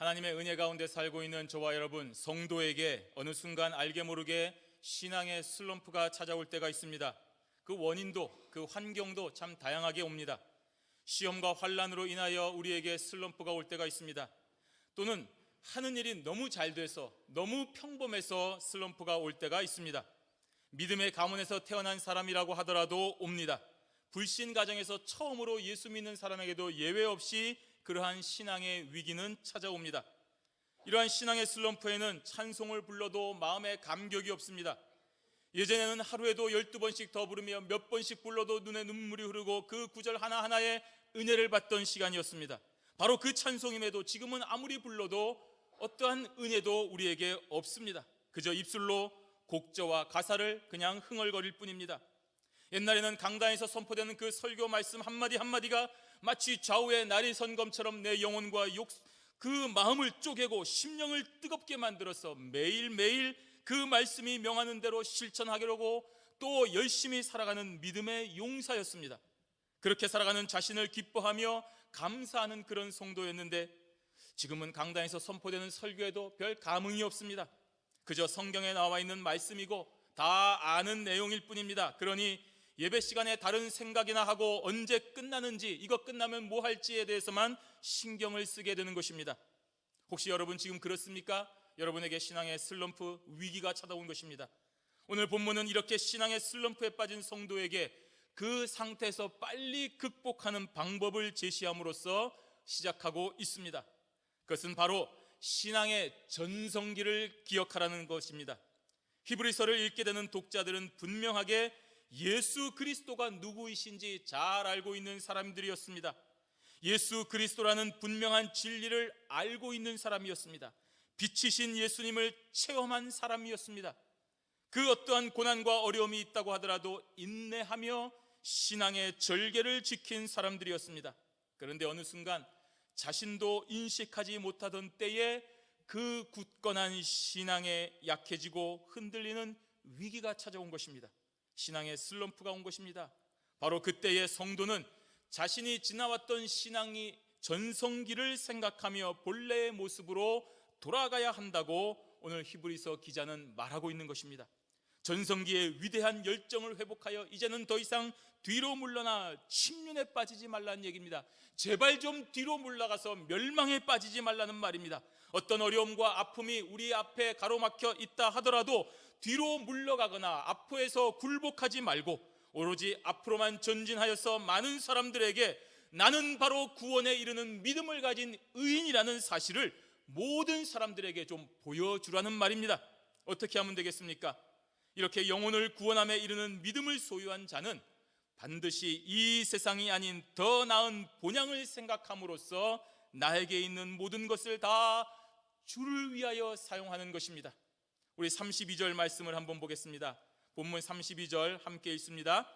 하나님의 은혜 가운데 살고 있는 저와 여러분, 성도에게 어느 순간 알게 모르게 신앙의 슬럼프가 찾아올 때가 있습니다. 그 원인도 그 환경도 참 다양하게 옵니다. 시험과 환난으로 인하여 우리에게 슬럼프가 올 때가 있습니다. 또는 하는 일이 너무 잘 돼서 너무 평범해서 슬럼프가 올 때가 있습니다. 믿음의 가문에서 태어난 사람이라고 하더라도 옵니다. 불신 가정에서 처음으로 예수 믿는 사람에게도 예외 없이 그러한 신앙의 위기는 찾아옵니다. 이러한 신앙의 슬럼프에는 찬송을 불러도 마음에 감격이 없습니다. 예전에는 하루에도 12번씩 더 부르며 몇 번씩 불러도 눈에 눈물이 흐르고 그 구절 하나하나에 은혜를 받던 시간이었습니다. 바로 그 찬송임에도 지금은 아무리 불러도 어떠한 은혜도 우리에게 없습니다. 그저 입술로 곡조와 가사를 그냥 흥얼거릴 뿐입니다. 옛날에는 강단에서 선포되는 그 설교 말씀 한마디 한마디가 마치 좌우의 나리선검처럼 내 영혼과 그 마음을 쪼개고 심령을 뜨겁게 만들어서 매일매일 그 말씀이 명하는 대로 실천하려고 또 열심히 살아가는 믿음의 용사였습니다. 그렇게 살아가는 자신을 기뻐하며 감사하는 그런 성도였는데, 지금은 강단에서 선포되는 설교에도 별 감흥이 없습니다. 그저 성경에 나와 있는 말씀이고 다 아는 내용일 뿐입니다. 그러니 예배 시간에 다른 생각이나 하고 언제 끝나는지, 이거 끝나면 뭐 할지에 대해서만 신경을 쓰게 되는 것입니다. 혹시 여러분 지금 그렇습니까? 여러분에게 신앙의 슬럼프, 위기가 찾아온 것입니다. 오늘 본문은 이렇게 신앙의 슬럼프에 빠진 성도에게 그 상태에서 빨리 극복하는 방법을 제시함으로써 시작하고 있습니다. 그것은 바로 신앙의 전성기를 기억하라는 것입니다. 히브리서를 읽게 되는 독자들은 분명하게 예수 그리스도가 누구이신지 잘 알고 있는 사람들이었습니다. 예수 그리스도라는 분명한 진리를 알고 있는 사람이었습니다. 빛이신 예수님을 체험한 사람이었습니다. 그 어떠한 고난과 어려움이 있다고 하더라도 인내하며 신앙의 절개를 지킨 사람들이었습니다. 그런데 어느 순간 자신도 인식하지 못하던 때에 그 굳건한 신앙에 약해지고 흔들리는 위기가 찾아온 것입니다. 신앙의 슬럼프가 온 것입니다. 바로 그때의 성도는 자신이 지나왔던 신앙이 전성기를 생각하며 본래의 모습으로 돌아가야 한다고 오늘 히브리서 기자는 말하고 있는 것입니다. 전성기의 위대한 열정을 회복하여 이제는 더 이상 뒤로 물러나 침륜에 빠지지 말라는 얘기입니다. 제발 좀 뒤로 물러가서 멸망에 빠지지 말라는 말입니다. 어떤 어려움과 아픔이 우리 앞에 가로막혀 있다 하더라도 뒤로 물러가거나 앞에서 굴복하지 말고 오로지 앞으로만 전진하여서 많은 사람들에게 나는 바로 구원에 이르는 믿음을 가진 의인이라는 사실을 모든 사람들에게 좀 보여주라는 말입니다. 어떻게 하면 되겠습니까? 이렇게 영혼을 구원함에 이르는 믿음을 소유한 자는 반드시 이 세상이 아닌 더 나은 본향을 생각함으로써 나에게 있는 모든 것을 다 주를 위하여 사용하는 것입니다. 우리 32절 말씀을 한번 보겠습니다. 본문 32절 함께 읽습니다.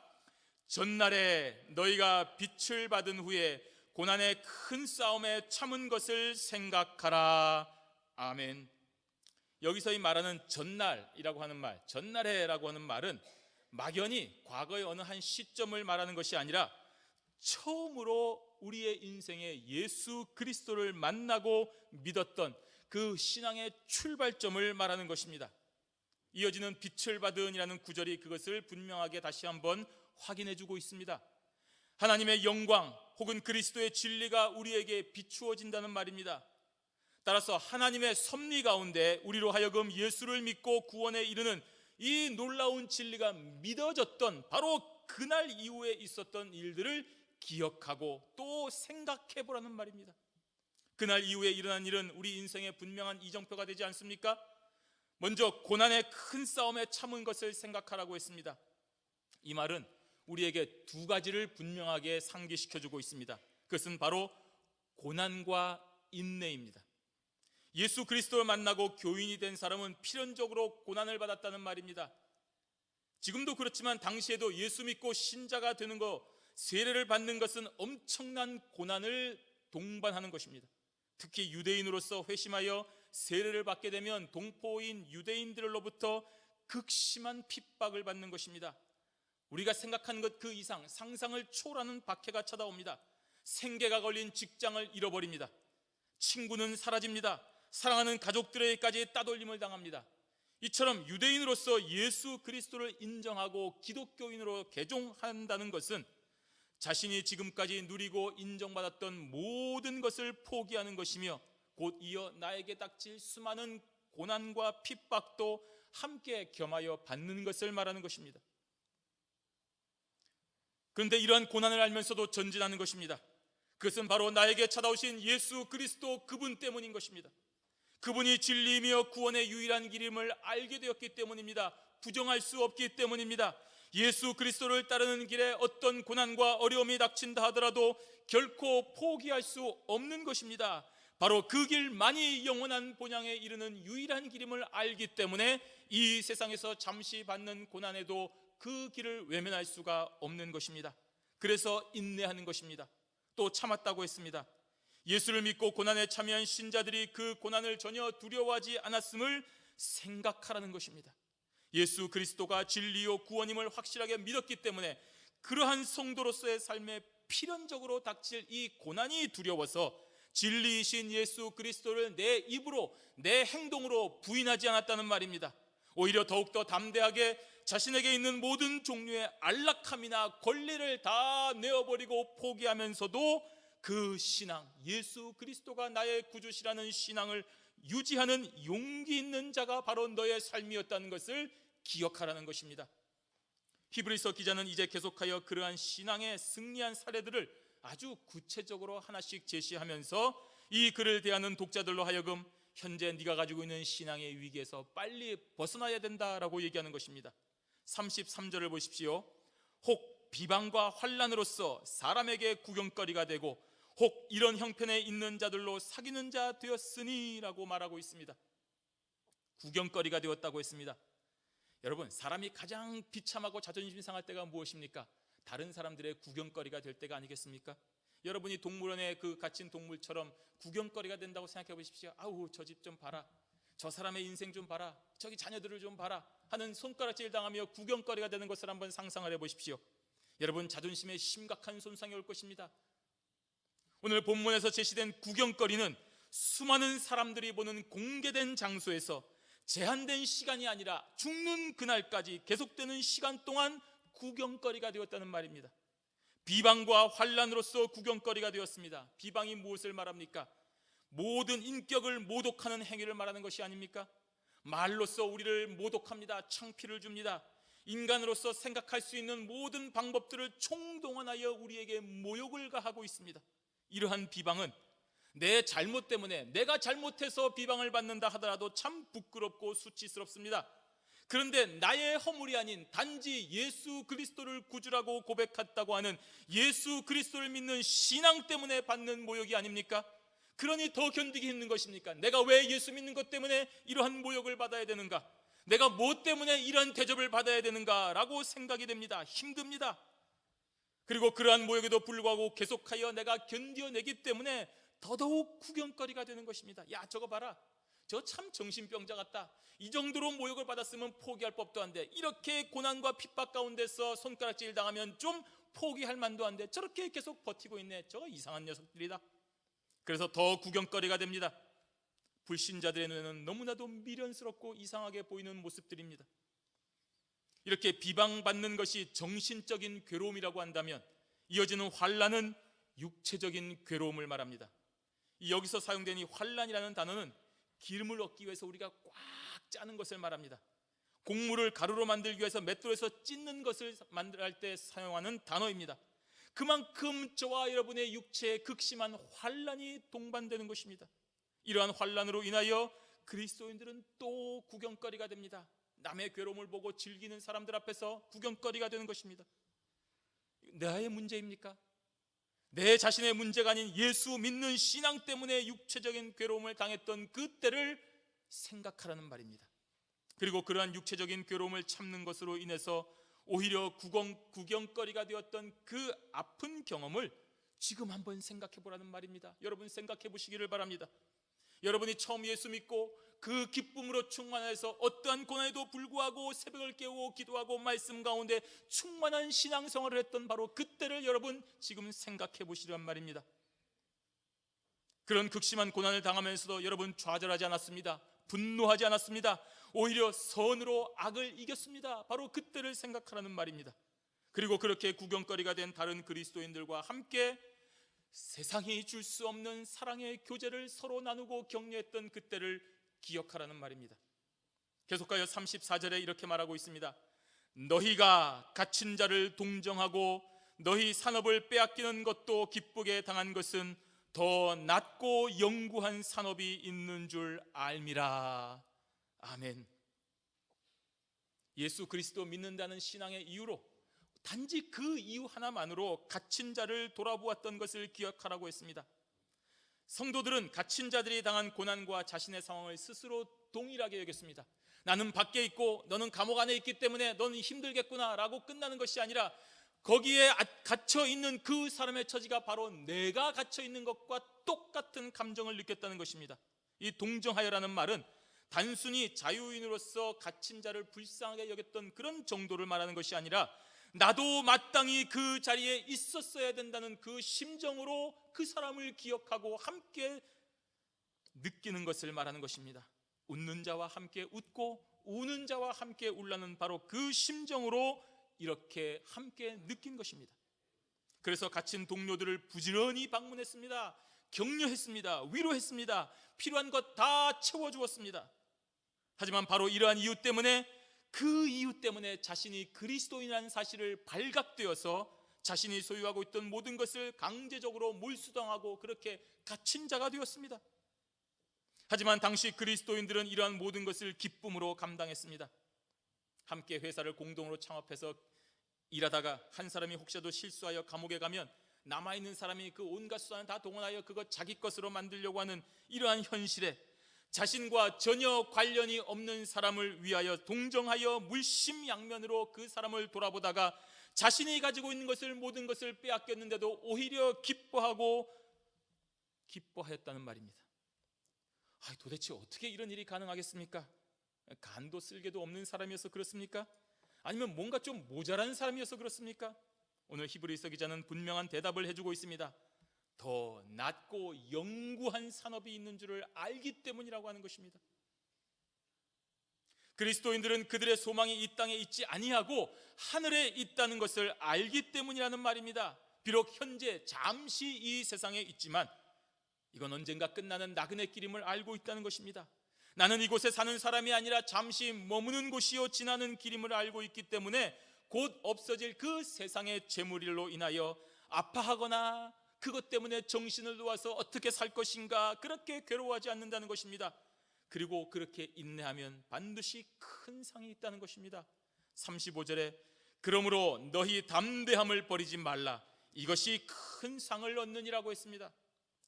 전날에 너희가 빛을 받은 후에 고난의 큰 싸움에 참은 것을 생각하라. 아멘. 여기서 이 말하는 전날이라고 하는 말, 전날에라고 하는 말은 막연히 과거의 어느 한 시점을 말하는 것이 아니라 처음으로 우리의 인생에 예수 그리스도를 만나고 믿었던 그 신앙의 출발점을 말하는 것입니다. 이어지는 빛을 받은이라는 구절이 그것을 분명하게 다시 한번 확인해주고 있습니다. 하나님의 영광 혹은 그리스도의 진리가 우리에게 비추어진다는 말입니다. 따라서 하나님의 섭리 가운데 우리로 하여금 예수를 믿고 구원에 이르는 이 놀라운 진리가 믿어졌던 바로 그날 이후에 있었던 일들을 기억하고 또 생각해 보라는 말입니다. 그날 이후에 일어난 일은 우리 인생의 분명한 이정표가 되지 않습니까? 먼저 고난의 큰 싸움에 참은 것을 생각하라고 했습니다. 이 말은 우리에게 두 가지를 분명하게 상기시켜주고 있습니다. 그것은 바로 고난과 인내입니다. 예수 그리스도를 만나고 교인이 된 사람은 필연적으로 고난을 받았다는 말입니다. 지금도 그렇지만 당시에도 예수 믿고 신자가 되는 것, 세례를 받는 것은 엄청난 고난을 동반하는 것입니다. 특히 유대인으로서 회심하여 세례를 받게 되면 동포인 유대인들로부터 극심한 핍박을 받는 것입니다. 우리가 생각하는 것 그 이상 상상을 초월하는 박해가 찾아옵니다. 생계가 걸린 직장을 잃어버립니다. 친구는 사라집니다. 사랑하는 가족들에게까지 따돌림을 당합니다. 이처럼 유대인으로서 예수 그리스도를 인정하고 기독교인으로 개종한다는 것은 자신이 지금까지 누리고 인정받았던 모든 것을 포기하는 것이며 곧 이어 나에게 닥칠 수많은 고난과 핍박도 함께 겸하여 받는 것을 말하는 것입니다. 그런데 이러한 고난을 알면서도 전진하는 것입니다. 그것은 바로 나에게 찾아오신 예수 그리스도 그분 때문인 것입니다. 그분이 진리이며 구원의 유일한 길임을 알게 되었기 때문입니다. 부정할 수 없기 때문입니다. 예수 그리스도를 따르는 길에 어떤 고난과 어려움이 닥친다 하더라도 결코 포기할 수 없는 것입니다. 바로 그 길만이 영원한 본향에 이르는 유일한 길임을 알기 때문에 이 세상에서 잠시 받는 고난에도 그 길을 외면할 수가 없는 것입니다. 그래서 인내하는 것입니다. 또 참았다고 했습니다. 예수를 믿고 고난에 참여한 신자들이 그 고난을 전혀 두려워하지 않았음을 생각하라는 것입니다. 예수 그리스도가 진리요 구원임을 확실하게 믿었기 때문에 그러한 성도로서의 삶에 필연적으로 닥칠 이 고난이 두려워서 진리이신 예수 그리스도를 내 입으로 내 행동으로 부인하지 않았다는 말입니다. 오히려 더욱더 담대하게 자신에게 있는 모든 종류의 안락함이나 권리를 다 내어버리고 포기하면서도 그 신앙, 예수 그리스도가 나의 구주시라는 신앙을 유지하는 용기 있는 자가 바로 너의 삶이었다는 것을 기억하라는 것입니다. 히브리서 기자는 이제 계속하여 그러한 신앙의 승리한 사례들을 아주 구체적으로 하나씩 제시하면서 이 글을 대하는 독자들로 하여금 현재 네가 가지고 있는 신앙의 위기에서 빨리 벗어나야 된다라고 얘기하는 것입니다. 33절을 보십시오. 혹 비방과 환난으로서 사람에게 구경거리가 되고 혹 이런 형편에 있는 자들로 사귀는 자 되었으니 라고 말하고 있습니다. 구경거리가 되었다고 했습니다. 여러분, 사람이 가장 비참하고 자존심 상할 때가 무엇입니까? 다른 사람들의 구경거리가 될 때가 아니겠습니까? 여러분이 동물원에 그 갇힌 동물처럼 구경거리가 된다고 생각해 보십시오. 아우, 저 집 좀 봐라, 저 사람의 인생 좀 봐라, 저기 자녀들을 좀 봐라 하는 손가락질 당하며 구경거리가 되는 것을 한번 상상을 해 보십시오. 여러분, 자존심에 심각한 손상이 올 것입니다. 오늘 본문에서 제시된 구경거리는 수많은 사람들이 보는 공개된 장소에서 제한된 시간이 아니라 죽는 그날까지 계속되는 시간 동안 구경거리가 되었다는 말입니다. 비방과 환난으로서 구경거리가 되었습니다. 비방이 무엇을 말합니까? 모든 인격을 모독하는 행위를 말하는 것이 아닙니까? 말로써 우리를 모독합니다. 창피를 줍니다. 인간으로서 생각할 수 있는 모든 방법들을 총동원하여 우리에게 모욕을 가하고 있습니다. 이러한 비방은 내 잘못 때문에, 내가 잘못해서 비방을 받는다 하더라도 참 부끄럽고 수치스럽습니다. 그런데 나의 허물이 아닌 단지 예수 그리스도를 구주라고 고백했다고 하는 예수 그리스도를 믿는 신앙 때문에 받는 모욕이 아닙니까? 그러니 더 견디기 힘든 것입니까? 내가 왜 예수 믿는 것 때문에 이러한 모욕을 받아야 되는가? 내가 뭐 때문에 이러한 대접을 받아야 되는가? 라고 생각이 됩니다. 힘듭니다. 그리고 그러한 모욕에도 불구하고 계속하여 내가 견뎌내기 때문에 더더욱 구경거리가 되는 것입니다. 야, 저거 봐라, 저 참 정신병자 같다. 이 정도로 모욕을 받았으면 포기할 법도 한데, 이렇게 고난과 핍박 가운데서 손가락질 당하면 좀 포기할 만도 한데 저렇게 계속 버티고 있네. 저거 이상한 녀석들이다. 그래서 더 구경거리가 됩니다. 불신자들의 눈에는 너무나도 미련스럽고 이상하게 보이는 모습들입니다. 이렇게 비방받는 것이 정신적인 괴로움이라고 한다면 이어지는 환난은 육체적인 괴로움을 말합니다. 여기서 사용된 이 환난이라는 단어는 기름을 얻기 위해서 우리가 꽉 짜는 것을 말합니다. 곡물을 가루로 만들기 위해서 맷돌에서 찢는 것을 만들 때 사용하는 단어입니다. 그만큼 저와 여러분의 육체에 극심한 환난이 동반되는 것입니다. 이러한 환난으로 인하여 그리스도인들은 또 구경거리가 됩니다. 남의 괴로움을 보고 즐기는 사람들 앞에서 구경거리가 되는 것입니다. 나의 문제입니까? 내 자신의 문제가 아닌 예수 믿는 신앙 때문에 육체적인 괴로움을 당했던 그때를 생각하라는 말입니다. 그리고 그러한 육체적인 괴로움을 참는 것으로 인해서 오히려 구경거리가 되었던 그 아픈 경험을 지금 한번 생각해 보라는 말입니다. 여러분, 생각해 보시기를 바랍니다. 여러분이 처음 예수 믿고 그 기쁨으로 충만해서 어떠한 고난에도 불구하고 새벽을 깨우고 기도하고 말씀 가운데 충만한 신앙생활을 했던 바로 그때를 여러분 지금 생각해 보시란 말입니다. 그런 극심한 고난을 당하면서도 여러분 좌절하지 않았습니다. 분노하지 않았습니다. 오히려 선으로 악을 이겼습니다. 바로 그때를 생각하라는 말입니다. 그리고 그렇게 구경거리가 된 다른 그리스도인들과 함께 세상이 줄 수 없는 사랑의 교제를 서로 나누고 격려했던 그때를 기억하라는 말입니다. 계속하여 34절에 이렇게 말하고 있습니다. 너희가 갇힌 자를 동정하고 너희 산업을 빼앗기는 것도 기쁘게 당한 것은 더 낮고 영구한 산업이 있는 줄 알미라. 아멘. 예수 그리스도 믿는다는 신앙의 이유로 단지 그 이유 하나만으로 갇힌 자를 돌아보았던 것을 기억하라고 했습니다. 성도들은 갇힌 자들이 당한 고난과 자신의 상황을 스스로 동일하게 여겼습니다. 나는 밖에 있고 너는 감옥 안에 있기 때문에 너는 힘들겠구나 라고 끝나는 것이 아니라 거기에 갇혀 있는 그 사람의 처지가 바로 내가 갇혀 있는 것과 똑같은 감정을 느꼈다는 것입니다. 이 동정하여라는 말은 단순히 자유인으로서 갇힌 자를 불쌍하게 여겼던 그런 정도를 말하는 것이 아니라 나도 마땅히 그 자리에 있었어야 된다는 그 심정으로 그 사람을 기억하고 함께 느끼는 것을 말하는 것입니다. 웃는 자와 함께 웃고 우는 자와 함께 울라는 바로 그 심정으로 이렇게 함께 느낀 것입니다. 그래서 갇힌 동료들을 부지런히 방문했습니다. 격려했습니다. 위로했습니다. 필요한 것 다 채워주었습니다. 하지만 바로 이러한 이유 때문에 그 이유 때문에 자신이 그리스도인이라는 사실을 발각되어서 자신이 소유하고 있던 모든 것을 강제적으로 몰수당하고 그렇게 갇힌 자가 되었습니다. 하지만 당시 그리스도인들은 이러한 모든 것을 기쁨으로 감당했습니다. 함께 회사를 공동으로 창업해서 일하다가 한 사람이 혹시라도 실수하여 감옥에 가면 남아있는 사람이 그 온갖 수단을 다 동원하여 그거 자기 것으로 만들려고 하는 이러한 현실에 자신과 전혀 관련이 없는 사람을 위하여 동정하여 물심양면으로 그 사람을 돌아보다가 자신이 가지고 있는 것을 모든 것을 빼앗겼는데도 오히려 기뻐하였다는 말입니다. 도대체 어떻게 이런 일이 가능하겠습니까? 간도 쓸개도 없는 사람이어서 그렇습니까? 아니면 뭔가 좀 모자란 사람이어서 그렇습니까? 오늘 히브리서 기자는 분명한 대답을 해주고 있습니다. 더 낮고 영구한 산업이 있는 줄을 알기 때문이라고 하는 것입니다. 그리스도인들은 그들의 소망이 이 땅에 있지 아니하고 하늘에 있다는 것을 알기 때문이라는 말입니다. 비록 현재 잠시 이 세상에 있지만 이건 언젠가 끝나는 나그네 길임을 알고 있다는 것입니다. 나는 이곳에 사는 사람이 아니라 잠시 머무는 곳이요 지나는 길임을 알고 있기 때문에 곧 없어질 그 세상의 재물일로 인하여 아파하거나 그것 때문에 정신을 놓아서 어떻게 살 것인가 그렇게 괴로워하지 않는다는 것입니다. 그리고 그렇게 인내하면 반드시 큰 상이 있다는 것입니다. 35절에 그러므로 너희 담대함을 버리지 말라 이것이 큰 상을 얻느니라고 했습니다.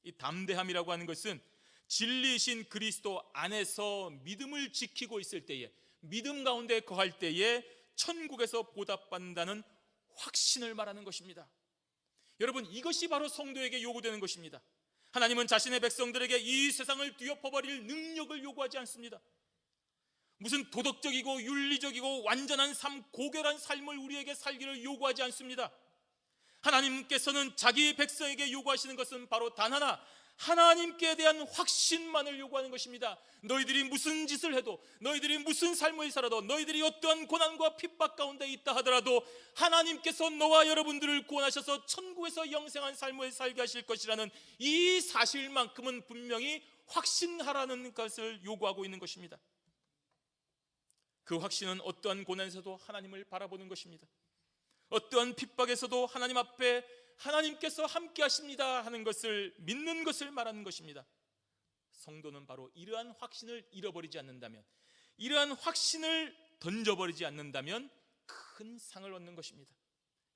이 담대함이라고 하는 것은 진리이신 그리스도 안에서 믿음을 지키고 있을 때에, 믿음 가운데 거할 때에 천국에서 보답받는다는 확신을 말하는 것입니다. 여러분, 이것이 바로 성도에게 요구되는 것입니다. 하나님은 자신의 백성들에게 이 세상을 뒤엎어버릴 능력을 요구하지 않습니다. 무슨 도덕적이고 윤리적이고 완전한 삶, 고결한 삶을 우리에게 살기를 요구하지 않습니다. 하나님께서는 자기 백성에게 요구하시는 것은 바로 단 하나, 하나님께 대한 확신만을 요구하는 것입니다. 너희들이 무슨 짓을 해도, 너희들이 무슨 삶을 살아도, 너희들이 어떠한 고난과 핍박 가운데 있다 하더라도 하나님께서 너와 여러분들을 구원하셔서 천국에서 영생한 삶을 살게 하실 것이라는 이 사실만큼은 분명히 확신하라는 것을 요구하고 있는 것입니다. 그 확신은 어떠한 고난에서도 하나님을 바라보는 것입니다. 어떠한 핍박에서도 하나님 앞에 하나님께서 함께 하십니다 하는 것을 믿는 것을 말하는 것입니다. 성도는 바로 이러한 확신을 잃어버리지 않는다면, 이러한 확신을 던져버리지 않는다면 큰 상을 얻는 것입니다.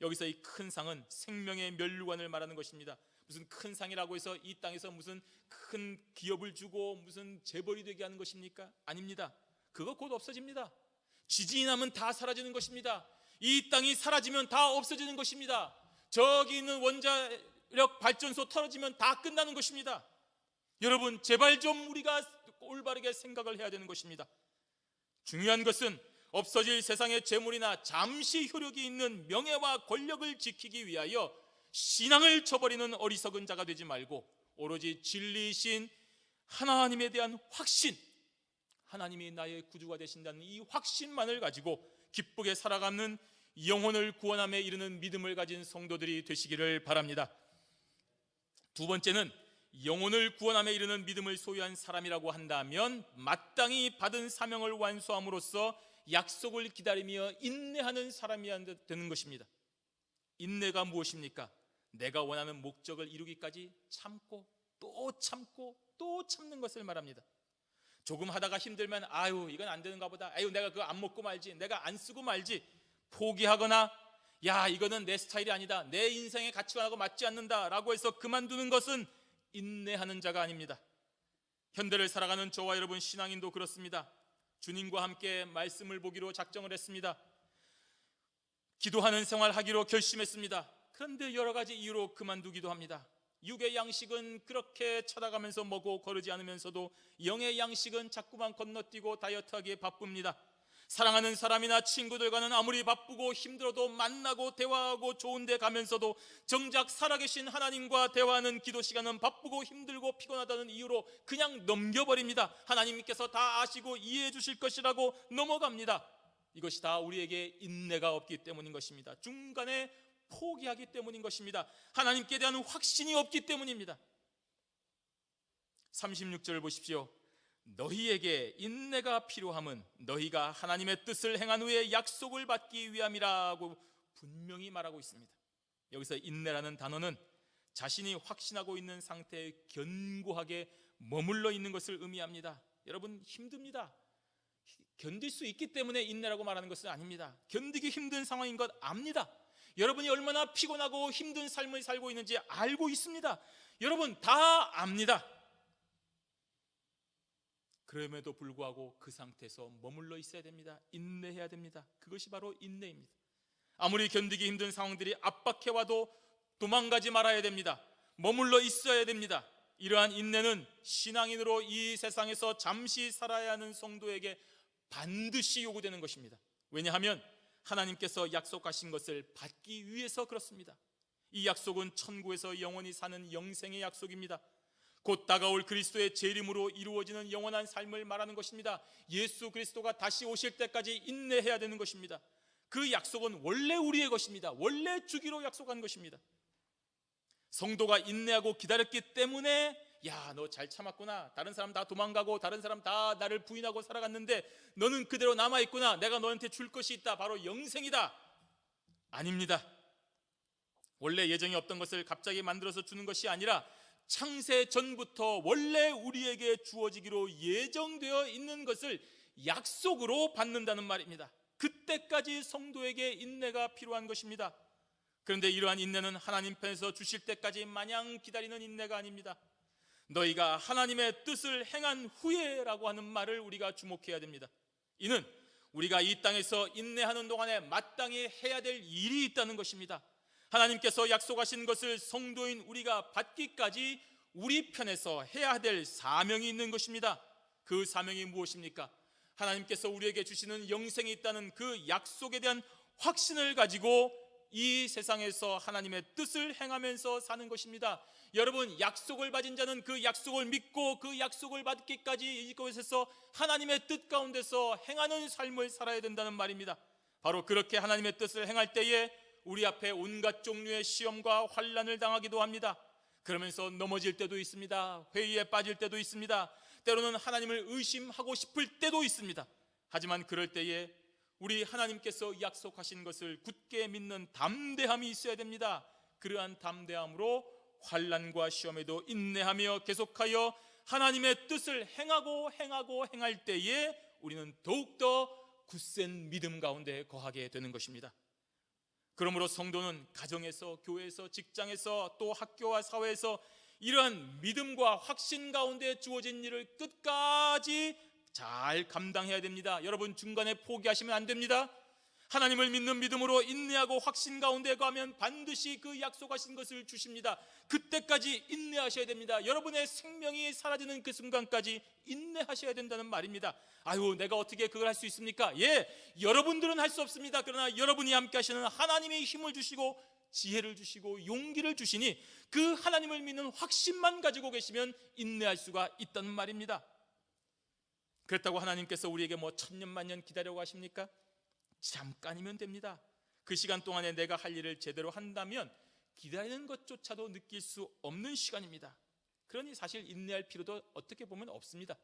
여기서 이 큰 상은 생명의 면류관을 말하는 것입니다. 무슨 큰 상이라고 해서 이 땅에서 무슨 큰 기업을 주고 무슨 재벌이 되게 하는 것입니까? 아닙니다. 그거 곧 없어집니다. 지진이 나면 다 사라지는 것입니다. 이 땅이 사라지면 다 없어지는 것입니다. 저기 있는 원자력 발전소 터지면 다 끝나는 것입니다. 여러분, 제발 좀 우리가 올바르게 생각을 해야 되는 것입니다. 중요한 것은 없어질 세상의 재물이나 잠시 효력이 있는 명예와 권력을 지키기 위하여 신앙을 저버리는 어리석은 자가 되지 말고 오로지 진리이신 하나님에 대한 확신, 하나님이 나의 구주가 되신다는 이 확신만을 가지고 기쁘게 살아가는 영혼을 구원함에 이르는 믿음을 가진 성도들이 되시기를 바랍니다. 두 번째는 영혼을 구원함에 이르는 믿음을 소유한 사람이라고 한다면 마땅히 받은 사명을 완수함으로써 약속을 기다리며 인내하는 사람이 되는 것입니다. 인내가 무엇입니까? 내가 원하는 목적을 이루기까지 참고 또 참고 또 참는 것을 말합니다. 조금 하다가 힘들면 아유 이건 안 되는가 보다, 아유 내가 그거 안 먹고 말지, 내가 안 쓰고 말지 포기하거나 야 이거는 내 스타일이 아니다, 내 인생의 가치관하고 맞지 않는다 라고 해서 그만두는 것은 인내하는 자가 아닙니다. 현대를 살아가는 저와 여러분 신앙인도 그렇습니다. 주님과 함께 말씀을 보기로 작정을 했습니다. 기도하는 생활 하기로 결심했습니다. 그런데 여러 가지 이유로 그만두기도 합니다. 육의 양식은 그렇게 찾아가면서 먹고 거르지 않으면서도 영의 양식은 자꾸만 건너뛰고 다이어트하기에 바쁩니다. 사랑하는 사람이나 친구들과는 아무리 바쁘고 힘들어도 만나고 대화하고 좋은 데 가면서도 정작 살아계신 하나님과 대화하는 기도 시간은 바쁘고 힘들고 피곤하다는 이유로 그냥 넘겨버립니다. 하나님께서 다 아시고 이해해 주실 것이라고 넘어갑니다. 이것이 다 우리에게 인내가 없기 때문인 것입니다. 중간에 포기하기 때문인 것입니다. 하나님께 대한 확신이 없기 때문입니다. 36절 보십시오. 너희에게 인내가 필요함은 너희가 하나님의 뜻을 행한 후에 약속을 받기 위함이라고 분명히 말하고 있습니다. 여기서 인내라는 단어는 자신이 확신하고 있는 상태에 견고하게 머물러 있는 것을 의미합니다. 여러분 힘듭니다. 견딜 수 있기 때문에 인내라고 말하는 것은 아닙니다. 견디기 힘든 상황인 것 압니다. 여러분이 얼마나 피곤하고 힘든 삶을 살고 있는지 알고 있습니다. 여러분 다 압니다. 그럼에도 불구하고 그 상태에서 머물러 있어야 됩니다. 인내해야 됩니다. 그것이 바로 인내입니다. 아무리 견디기 힘든 상황들이 압박해와도 도망가지 말아야 됩니다. 머물러 있어야 됩니다. 이러한 인내는 신앙인으로 이 세상에서 잠시 살아야 하는 성도에게 반드시 요구되는 것입니다. 왜냐하면 하나님께서 약속하신 것을 받기 위해서 그렇습니다. 이 약속은 천국에서 영원히 사는 영생의 약속입니다. 곧 다가올 그리스도의 재림으로 이루어지는 영원한 삶을 말하는 것입니다. 예수 그리스도가 다시 오실 때까지 인내해야 되는 것입니다. 그 약속은 원래 우리의 것입니다. 원래 주기로 약속한 것입니다. 성도가 인내하고 기다렸기 때문에 야, 너 잘 참았구나. 다른 사람 다 도망가고 다른 사람 다 나를 부인하고 살아갔는데 너는 그대로 남아있구나. 내가 너한테 줄 것이 있다. 바로 영생이다. 아닙니다. 원래 예정이 없던 것을 갑자기 만들어서 주는 것이 아니라 창세 전부터 원래 우리에게 주어지기로 예정되어 있는 것을 약속으로 받는다는 말입니다. 그때까지 성도에게 인내가 필요한 것입니다. 그런데 이러한 인내는 하나님 편에서 주실 때까지 마냥 기다리는 인내가 아닙니다. 너희가 하나님의 뜻을 행한 후에라고 하는 말을 우리가 주목해야 됩니다. 이는 우리가 이 땅에서 인내하는 동안에 마땅히 해야 될 일이 있다는 것입니다. 하나님께서 약속하신 것을 성도인 우리가 받기까지 우리 편에서 해야 될 사명이 있는 것입니다. 그 사명이 무엇입니까? 하나님께서 우리에게 주시는 영생이 있다는 그 약속에 대한 확신을 가지고 이 세상에서 하나님의 뜻을 행하면서 사는 것입니다. 여러분, 약속을 받은 자는 그 약속을 믿고 그 약속을 받기까지 이곳에서 하나님의 뜻 가운데서 행하는 삶을 살아야 된다는 말입니다. 바로 그렇게 하나님의 뜻을 행할 때에 우리 앞에 온갖 종류의 시험과 환난을 당하기도 합니다. 그러면서 넘어질 때도 있습니다. 회의에 빠질 때도 있습니다. 때로는 하나님을 의심하고 싶을 때도 있습니다. 하지만 그럴 때에 우리 하나님께서 약속하신 것을 굳게 믿는 담대함이 있어야 됩니다. 그러한 담대함으로 환난과 시험에도 인내하며 계속하여 하나님의 뜻을 행할 때에 우리는 더욱더 굳센 믿음 가운데 거하게 되는 것입니다. 그러므로 성도는 가정에서, 교회에서, 직장에서, 또 학교와 사회에서 이러한 믿음과 확신 가운데 주어진 일을 끝까지 잘 감당해야 됩니다. 여러분, 중간에 포기하시면 안 됩니다. 하나님을 믿는 믿음으로 인내하고 확신 가운데 가면 반드시 그 약속하신 것을 주십니다. 그때까지 인내하셔야 됩니다. 여러분의 생명이 사라지는 그 순간까지 인내하셔야 된다는 말입니다. 아유, 내가 어떻게 그걸 할 수 있습니까? 예, 여러분들은 할 수 없습니다. 그러나 여러분이 함께 하시는 하나님이 힘을 주시고 지혜를 주시고 용기를 주시니 그 하나님을 믿는 확신만 가지고 계시면 인내할 수가 있다는 말입니다. 그렇다고 하나님께서 우리에게 뭐 천년만년 기다려고 하십니까? 잠깐이면 됩니다. 그 시간 동안에 내가 할 일을 제대로 한다면 기다리는 것조차도 느낄 수 없는 시간입니다. 그러니 사실 인내할 필요도 어떻게 보면 없습니다.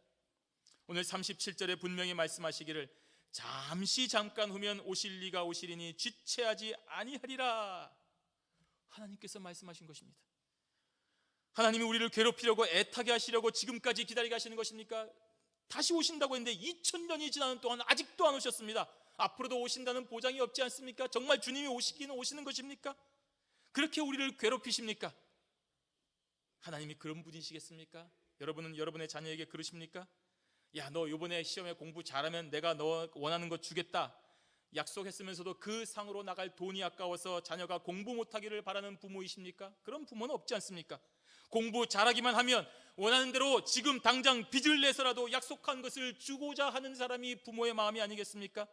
오늘 37절에 분명히 말씀하시기를 잠깐 후면 오실 리가 오시리니 지체하지 아니하리라. 하나님께서 말씀하신 것입니다. 하나님이 우리를 괴롭히려고 애타게 하시려고 지금까지 기다리게 하시는 것입니까? 다시 오신다고 했는데 2000년이 지나는 동안 아직도 안 오셨습니다. 앞으로도 오신다는 보장이 없지 않습니까? 정말 주님이 오시기는 오시는 것입니까? 그렇게 우리를 괴롭히십니까? 하나님이 그런 분이시겠습니까? 여러분은 여러분의 자녀에게 그러십니까? 야, 너 이번에 시험에 공부 잘하면 내가 너 원하는 거 주겠다 약속했으면서도 그 상으로 나갈 돈이 아까워서 자녀가 공부 못하기를 바라는 부모이십니까? 그런 부모는 없지 않습니까? 공부 잘하기만 하면 원하는 대로 지금 당장 빚을 내서라도 약속한 것을 주고자 하는 사람이 부모의 마음이 아니겠습니까?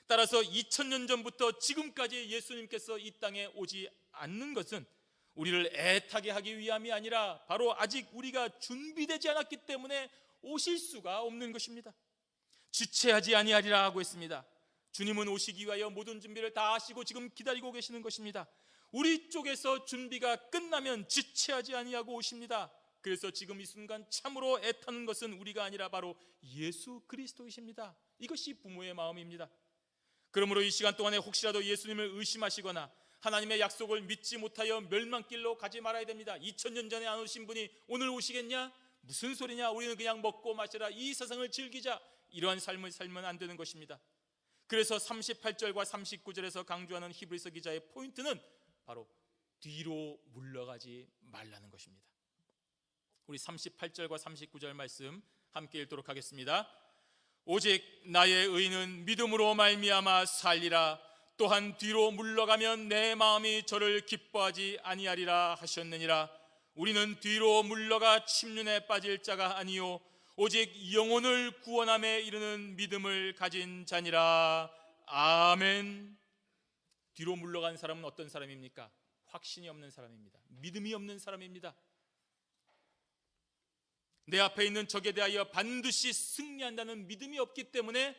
따라서 2000년 전부터 지금까지 예수님께서 이 땅에 오지 않는 것은 우리를 애타게 하기 위함이 아니라 바로 아직 우리가 준비되지 않았기 때문에 오실 수가 없는 것입니다. 지체하지 아니하리라 하고 했습니다. 주님은 오시기 위하여 모든 준비를 다 하시고 지금 기다리고 계시는 것입니다. 우리 쪽에서 준비가 끝나면 지체하지 아니하고 오십니다. 그래서 지금 이 순간 참으로 애타는 것은 우리가 아니라 바로 예수 그리스도이십니다. 이것이 부모의 마음입니다. 그러므로 이 시간 동안에 혹시라도 예수님을 의심하시거나 하나님의 약속을 믿지 못하여 멸망길로 가지 말아야 됩니다. 2000년 전에 안 오신 분이 오늘 오시겠냐? 무슨 소리냐? 우리는 그냥 먹고 마시라, 이 세상을 즐기자, 이러한 삶을 살면 안 되는 것입니다. 그래서 38절과 39절에서 강조하는 히브리서 기자의 포인트는 바로 뒤로 물러가지 말라는 것입니다. 우리 38절과 39절 말씀 함께 읽도록 하겠습니다. 오직 나의 의인은 믿음으로 말미암아 살리라. 또한 뒤로 물러가면 내 마음이 저를 기뻐하지 아니하리라 하셨느니라. 우리는 뒤로 물러가 침륜에 빠질 자가 아니요 오직 영혼을 구원함에 이르는 믿음을 가진 자니라. 아멘. 뒤로 물러간 사람은 어떤 사람입니까? 확신이 없는 사람입니다. 믿음이 없는 사람입니다. 내 앞에 있는 적에 대하여 반드시 승리한다는 믿음이 없기 때문에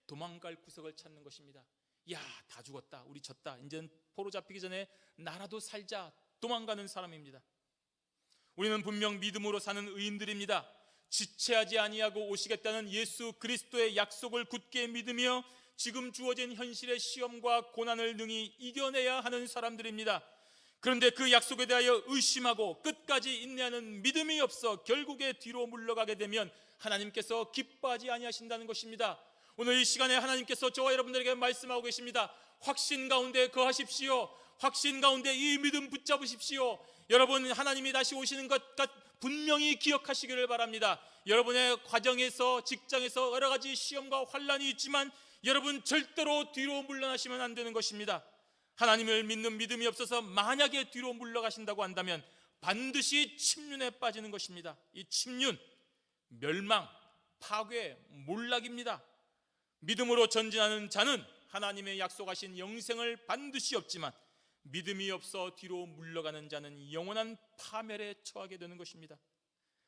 도망갈 구석을 찾는 것입니다. 야, 다 죽었다, 우리 졌다, 이제는 포로 잡히기 전에 나라도 살자, 도망가는 사람입니다. 우리는 분명 믿음으로 사는 의인들입니다. 지체하지 아니하고 오시겠다는 예수 그리스도의 약속을 굳게 믿으며 지금 주어진 현실의 시험과 고난을 능히 이겨내야 하는 사람들입니다. 그런데 그 약속에 대하여 의심하고 끝까지 인내하는 믿음이 없어 결국에 뒤로 물러가게 되면 하나님께서 기뻐하지 아니하신다는 것입니다. 오늘 이 시간에 하나님께서 저와 여러분들에게 말씀하고 계십니다. 확신 가운데 거하십시오. 확신 가운데 이 믿음 붙잡으십시오. 여러분, 하나님이 다시 오시는 것 분명히 기억하시기를 바랍니다. 여러분의 과정에서, 직장에서 여러 가지 시험과 환란이 있지만 여러분 절대로 뒤로 물러나시면 안 되는 것입니다. 하나님을 믿는 믿음이 없어서 만약에 뒤로 물러가신다고 한다면 반드시 침륜에 빠지는 것입니다. 이 침륜, 멸망, 파괴, 몰락입니다. 믿음으로 전진하는 자는 하나님의 약속하신 영생을 반드시 얻지만 믿음이 없어 뒤로 물러가는 자는 영원한 파멸에 처하게 되는 것입니다.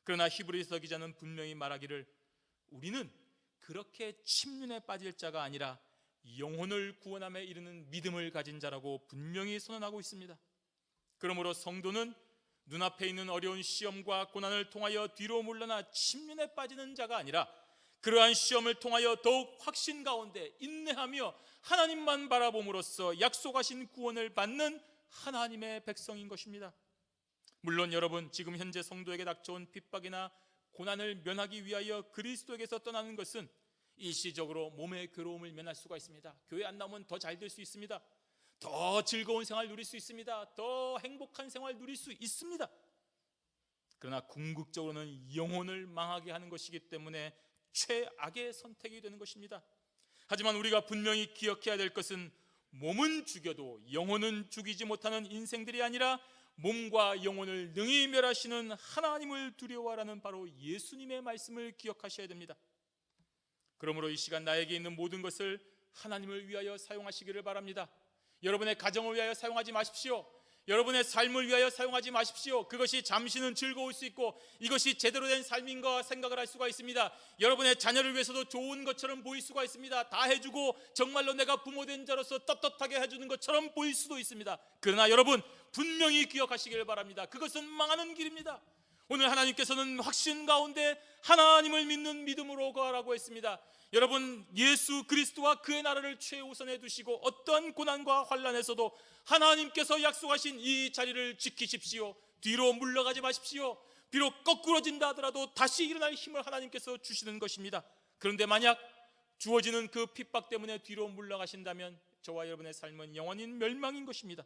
그러나 히브리서 기자는 분명히 말하기를 우리는 그렇게 침륜에 빠질 자가 아니라 영혼을 구원함에 이르는 믿음을 가진 자라고 분명히 선언하고 있습니다. 그러므로 성도는 눈앞에 있는 어려운 시험과 고난을 통하여 뒤로 물러나 침륜에 빠지는 자가 아니라 그러한 시험을 통하여 더욱 확신 가운데 인내하며 하나님만 바라봄으로써 약속하신 구원을 받는 하나님의 백성인 것입니다. 물론 여러분, 지금 현재 성도에게 닥쳐온 핍박이나 고난을 면하기 위하여 그리스도에게서 떠나는 것은 일시적으로 몸의 괴로움을 면할 수가 있습니다. 교회 안 나오면 더 잘 될 수 있습니다. 더 즐거운 생활 누릴 수 있습니다. 더 행복한 생활 누릴 수 있습니다. 그러나 궁극적으로는 영혼을 망하게 하는 것이기 때문에 최악의 선택이 되는 것입니다. 하지만 우리가 분명히 기억해야 될 것은 몸은 죽여도 영혼은 죽이지 못하는 인생들이 아니라 몸과 영혼을 능히 멸하시는 하나님을 두려워하라는 바로 예수님의 말씀을 기억하셔야 됩니다. 그러므로 이 시간 나에게 있는 모든 것을 하나님을 위하여 사용하시기를 바랍니다. 여러분의 가정을 위하여 사용하지 마십시오. 여러분의 삶을 위하여 사용하지 마십시오. 그것이 잠시는 즐거울 수 있고 이것이 제대로 된 삶인가 생각을 할 수가 있습니다. 여러분의 자녀를 위해서도 좋은 것처럼 보일 수가 있습니다. 다 해주고 정말로 내가 부모된 자로서 떳떳하게 해주는 것처럼 보일 수도 있습니다. 그러나 여러분 분명히 기억하시길 바랍니다. 그것은 망하는 길입니다. 오늘 하나님께서는 확신 가운데 하나님을 믿는 믿음으로 거하라고 했습니다. 여러분 예수 그리스도와 그의 나라를 최우선에 두시고 어떠한 고난과 환난에서도 하나님께서 약속하신 이 자리를 지키십시오. 뒤로 물러가지 마십시오. 비록 거꾸러진다 하더라도 다시 일어날 힘을 하나님께서 주시는 것입니다. 그런데 만약 주어지는 그 핍박 때문에 뒤로 물러가신다면 저와 여러분의 삶은 영원히 멸망인 것입니다.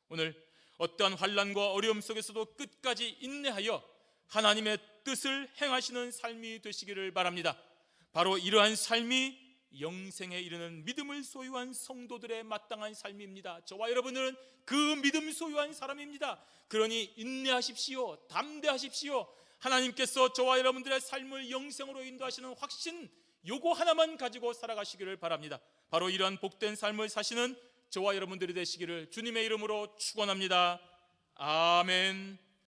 오늘 어떠한 환난과 어려움 속에서도 끝까지 인내하여 하나님의 뜻을 행하시는 삶이 되시기를 바랍니다. 바로 이러한 삶이 영생에 이르는 믿음을 소유한 성도들의 마땅한 삶입니다. 저와 여러분은 그 믿음 소유한 사람입니다. 그러니 인내하십시오. 담대하십시오. 하나님께서 저와 여러분들의 삶을 영생으로 인도하시는 확신, 요거 하나만 가지고 살아가시기를 바랍니다. 바로 이러한 복된 삶을 사시는 저와 여러분들이 되시기를 주님의 이름으로 축원합니다. 아멘.